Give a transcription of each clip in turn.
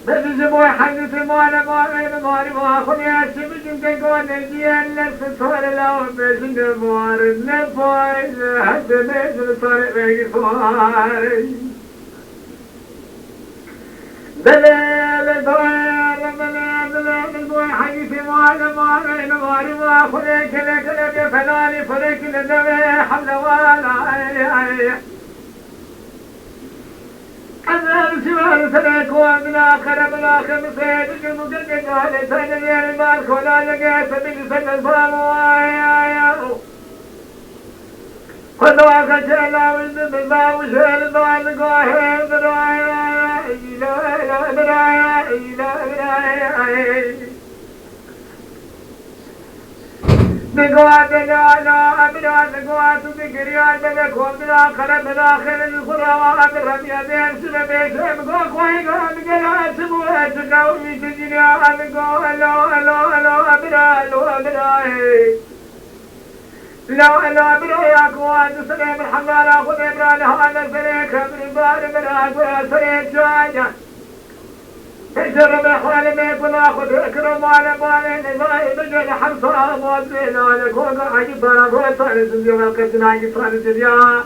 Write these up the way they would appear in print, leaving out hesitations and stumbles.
بس الزبوي حقت المال ما أخذ يا سبج تقول الجيل نفس صار لو بس النبوار النبوار حتى بس صار بيفوار دلال دوار دلال الزبوي حقت المال ما أخذ كلا بفلاني فريق النبي حمل ولا أذهب سوار سلك ومن آخر مسيد المجدد وعلى سنة يا المالك ولا لقيت من سنة الفام ويا قد واقع شعلا من الباب وشعل الضوال قاهر درايا بقوات لا بقوات بقريان بلك ومن آخر الخراوات الرمية سنة بيسهم قوي بقلات سبوات قومي تجريان لا يا قوات سلام الحمال أخذ إبران هذا الفريق من البار من أخذ سريع شواجه تجرب الحوالي بيك وناخذ اكرم على بالي نزاي بجل حرصة موزين على كوكا عجي طانا فوطا نسمي والقسنا عجي طانا سبيا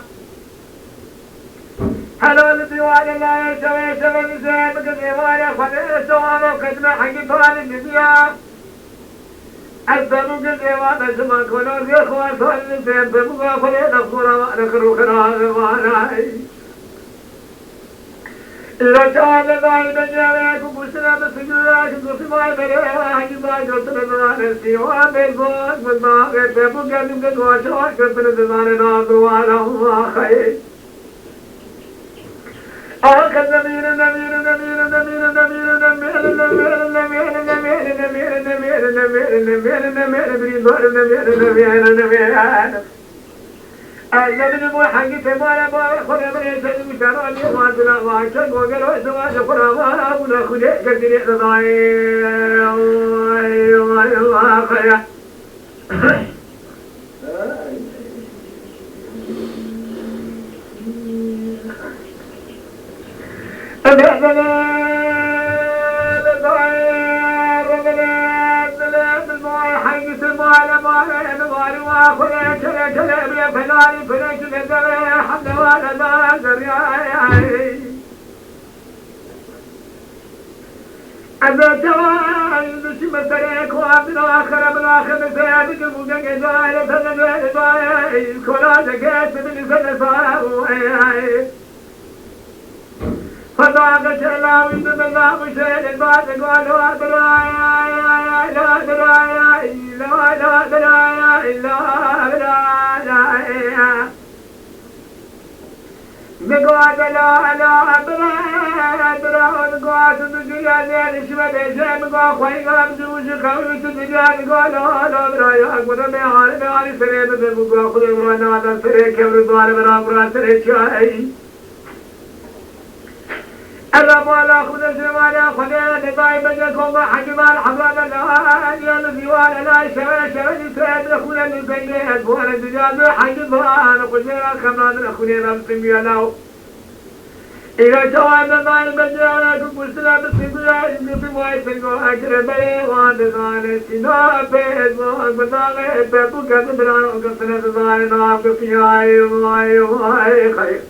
حلو الديوان لا يسوي نسيب كذيوان خذ سوام وقسنا حجي طانا سبيا أسبب كذيوان اسما كنور في اخوان صال نسيب بمقا خذ نفورا نخرو خرا وانا لو كان ذلك جاءك بشرى بسجودك بسماء بريها جبا جوتنا نسي وبالبوك بالباق تبوك من قواشوا كتنا دمارنا دوانا خير آخر نمير أجل مو حقي تمارا ما خذ بريء سلم شرع لي ما تلا ما شن وقالوا سوا شفرا ما أبونا خذ كثير رضاي الله خير فلاني فريق الدنيا حد ولا دار يا أبدا جوال نسمة فريق وابن آخر مسيادك المدن جوال فنجوال ضايع كلا جات من سنة فضاق شلا من الله مشير البعض قالوا أبرايا لا برايا لا برايا إلا بقعد لا برايا قعد نجيان شبه شيء بقى خوي قام جوش خوي تجيان قالوا لا برايا قد ما على سرير بقى خوي ورانا هذا سرير كبر دوار برا سرير شاي الرمال أخذ الزمان خلينا نباي بجكم حجمال حباب لا يل زوال لا شوي سيد أخونا نبيه أبوان الدجاج حجمال قدرا كمان أخونا نسمي له إذا جوان نباي بجانا كبسنا بسيبلا إنه في مويسن قو أجر بلي وان دزان سينا بيز وان بداغي بيبو كذبران وقصنا دزان ناف كفياي واي خير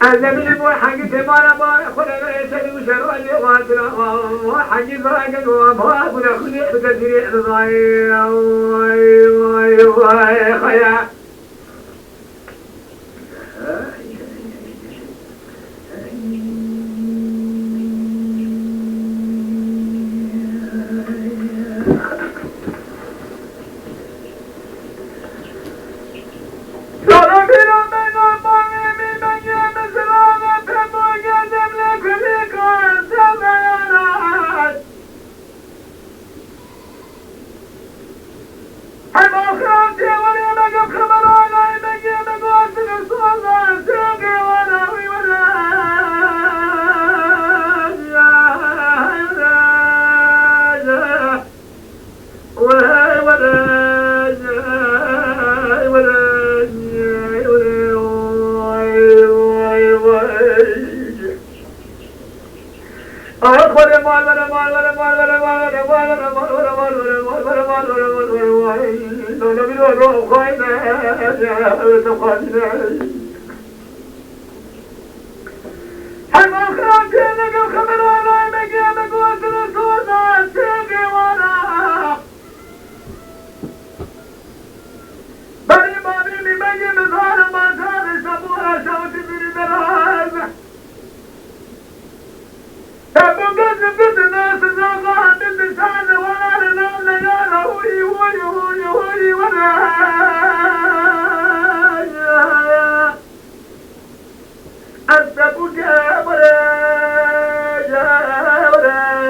النبي مو حق تمارا ما خلنا يسلم شرع اللي واتنا وحق ذاك وما بنا خلي بكثير رضاي واي خيا روح خاينة تقابلنا حما خرابتي لك الخبر ولا مقامك وترسونا سيقي وانا بني بابي بمجي مظهر ما كان سبوها شوتي من دراز تبو قد ناس زغان باللسان ولا لنا يا هوي هوي هوي هوي ولا أنت بجا ولا جا ولا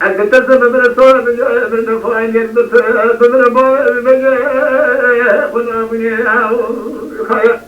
أنت تسمى من الصورة من الفاين من الماء من قلنا من خير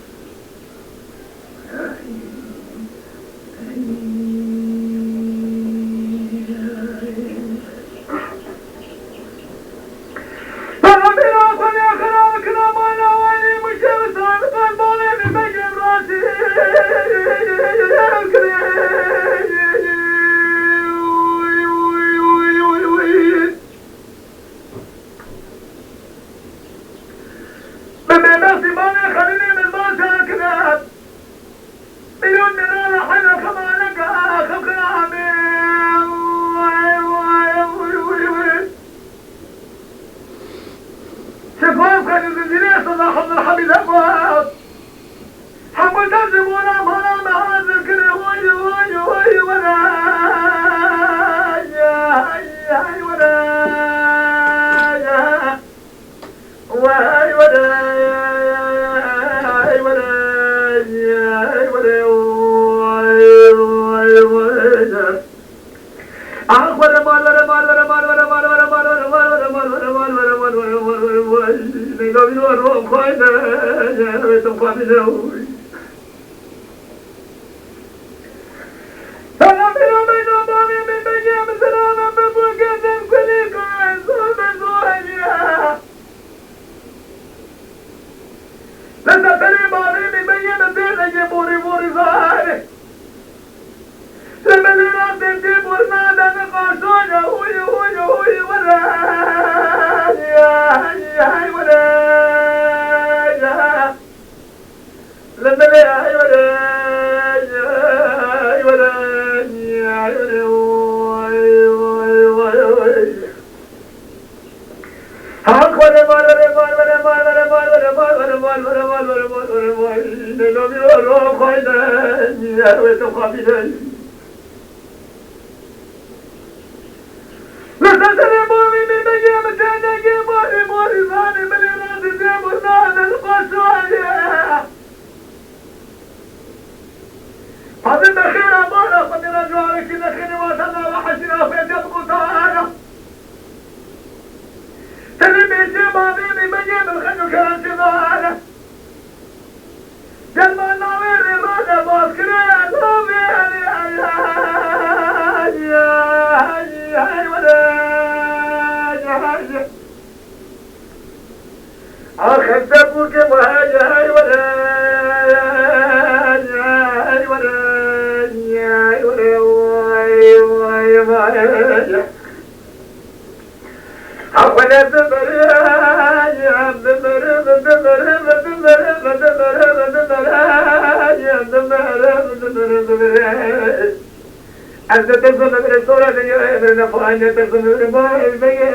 أنت تنظر من الصورة من الفؤاد تنظر من الماء البين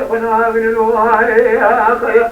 يخنع من الوعي آخر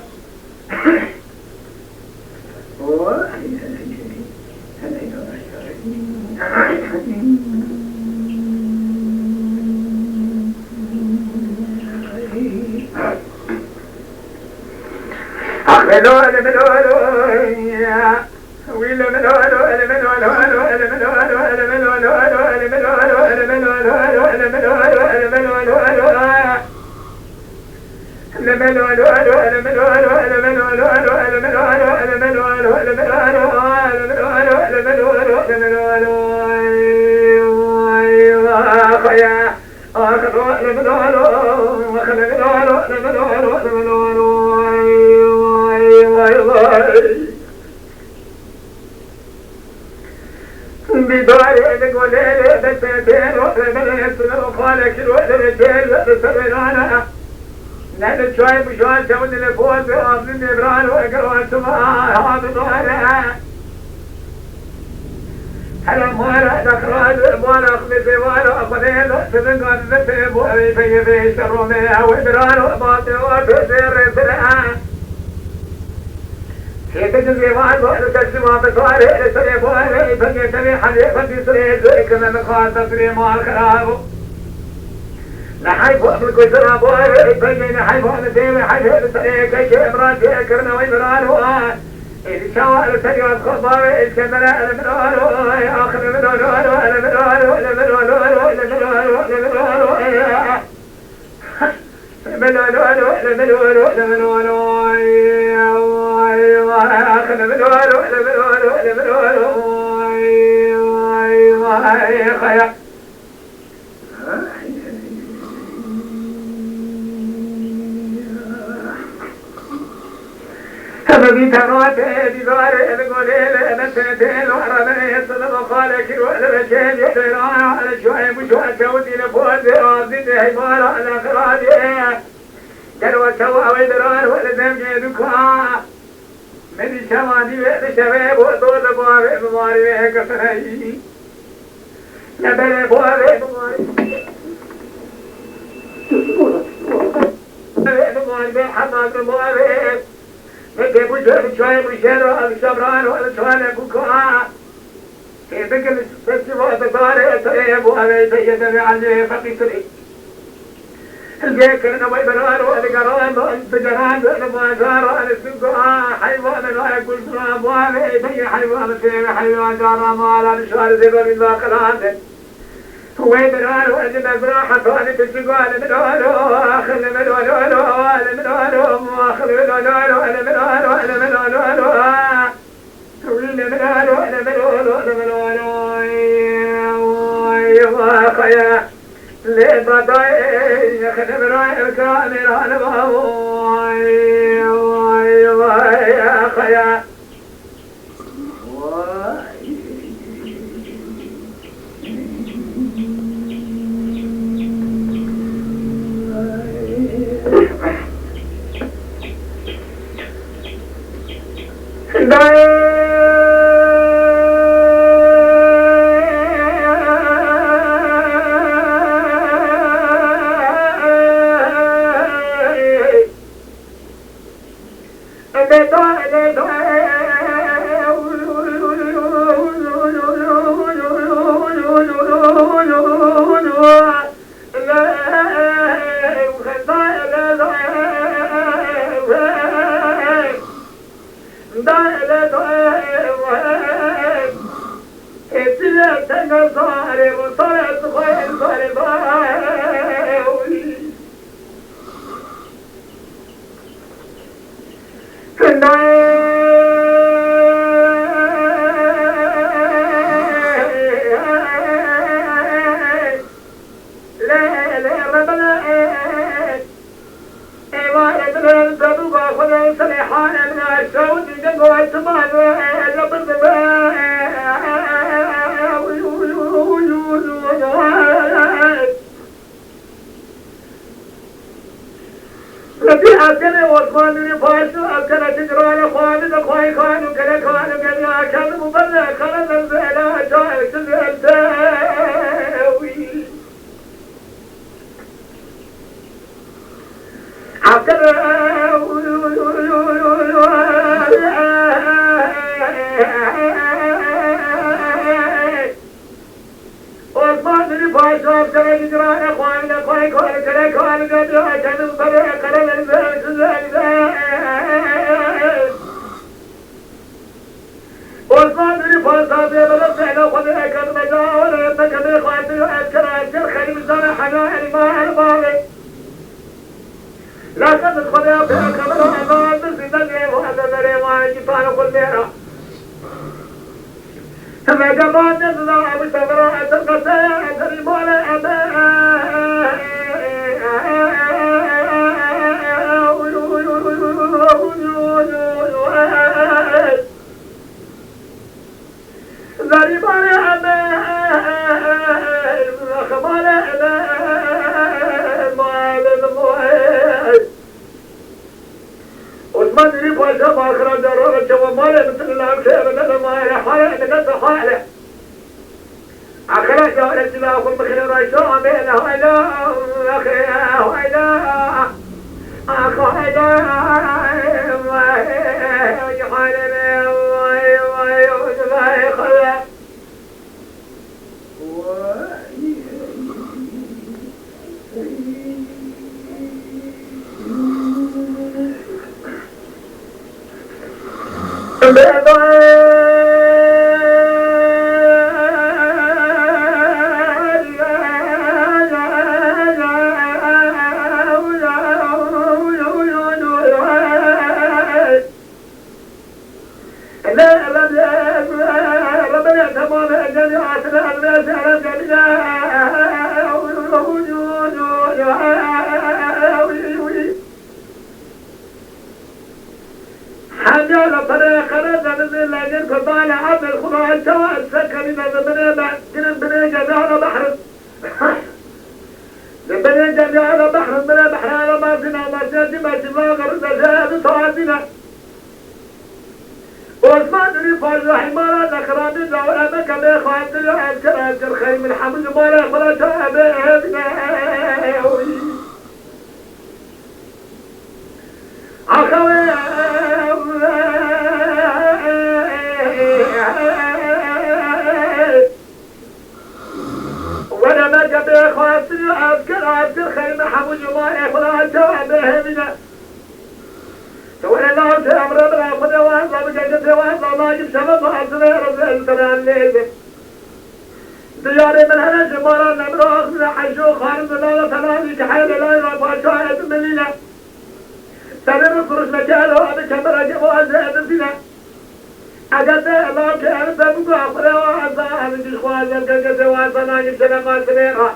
بداري بقول لي بسنتين وبسنتين وخالك الوالدين بسنتين نحن شوي بشوي سوينا الفوز وأظن إبراهيم وأقرأ سماء هذا ضايع هلا مالا دخران مالا خمس مالا أخذين سنن قد نسيب وأبي في شرومي أو إبراهيم وأباطي وأبي سرعة كيف تجزي مال وأتسمى بصالح لسريب وأبي فنيتني حليفا في سريب كما مخاطب سري مال خرابه نحيف وأمر كسر أبوه بيجي نحيف وأمسيب حيف بسريك كي إمران في أكرنا وإمران وآن إذا شاء السري والخبار إذ كمنا المنوال آخر المنوال المنوال المنوال المنوال بيتروت بدار القليل نسيتين ورنا يصل مخالك والرجال يدير على شوي بشوي سودي نفوز رازي هيمار على خرادي قالوا سوا ويدران ولدم جدكا من شمالي الشباب وطول بوابي بوابي كسري نبل بوابي بوابي حماد بوابي نجيب شوي بشير الشبران والشوان بكاء كيف قلت فستيفال بطاري طيب وأبي سيدنا علي فقيسري الجيكرنا ويبران والقران والبجران والمازار السقاء حيوان لا يقول سلام وأبي سي حيوان سيب حيوان جارا مالا نشوار زبا من باقلان ويبران وأجد أزراح ثاني بالسقاء لمنوالو آخر لمنوالو لمنوالو آخر لمنوالو خيا لبضاي يخدم راي الكامل على بابوي يا خيا ثم قبضت الله بسبراء القساء المولى أباء بخير رشوا بينه ولا أخي ولا حمل طريقنا نزل لجن كطالع عبد الخضار سواء سكن بني جزاء بحر بني جزاء بحر بني بحر على ما سنا ما سنا ما سنا غرد زاد صادنا واسمان لي فاز حمارة ذكران الدولة مكة بخوات الأذكر خير من حمل مالا فلا تابعنا أخوي وانا ما قبل خواتي اذكر خير محمود الله فلا تابعنا سواء الله امر بلا خذ واصل بجد واصل ما جب سبب واصل رب السلام ليل دياري من هنا جمارا نبرا اخذ حجو خارج الله تعالى تحيل لا يرفع شاهد المدينه سنن فرش مجاله هذا كبر جواز الدنيا أجد الله كأن تبقى أخرى وعزا هذا الإخوان يلقى وعزا ناجم سلامات سنيرا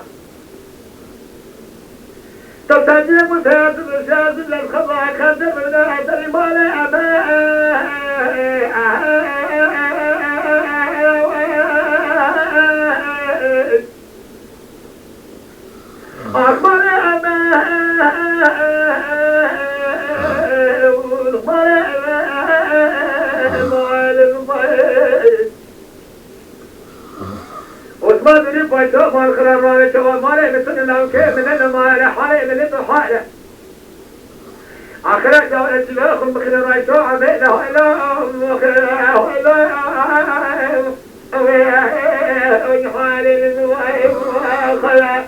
تستجيب مسيرة الرشاد للخضاء خذ من هذا المال أخبر وثمان لي فايتو مال قرار مال شوال مالي مثل لو كيف من المال حالي من الحالة آخرك لو الجبال خل بخير رايتو عبيده إلا حالي من خلا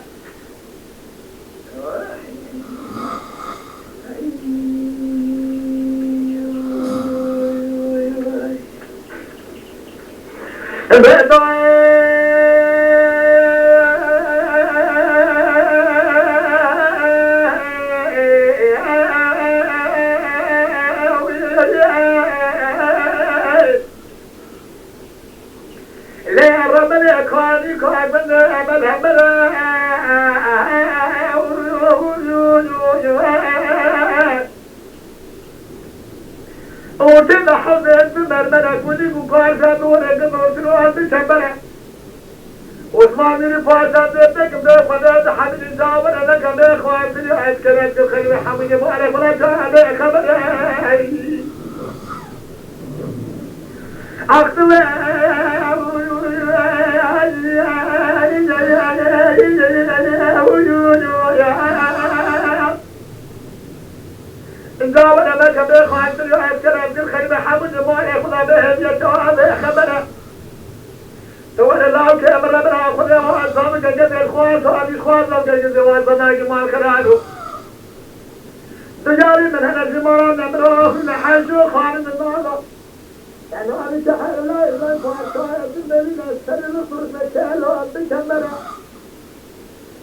وتلا حظ بمرمرة كل مقارسة ورقم وسلوها بشبرة وثمان لي فاسد بك بخداد حمل الزاور لك بإخوان بلي عسكرات الخير حمل مؤلف رجاء بخبر أخطوة زاور لك بإخوان بلي عسكرات الخير حمل مؤلف رجاء بخبر سواء الله كأمر ربنا خذ وأصحابك جد الخوان سؤال الخوان لو جد وأصحابنا جمال خلالو تجاري من هنا الزمارة نمره من حاجو خالد النهضة يعني أنا تحال الله إلا يفعل شوية بالمدينة السنة نصرس مكان لو أبدك المرة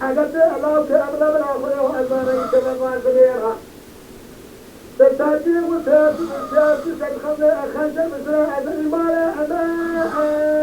أجد الله كأمر ربنا خذ وأصحابك جمال خلالو بالتأكيد وسياسي السياسي خمسة مثل هذا المال لا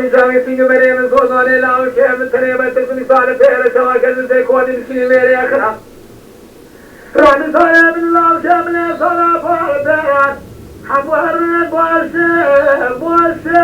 جاوي في نمرة من صوصان لا وشيء من تريبة تكون صار فيها سواء تكون في نمرة آخر ران صار من الله وشيء من صار فوق حمر بوسه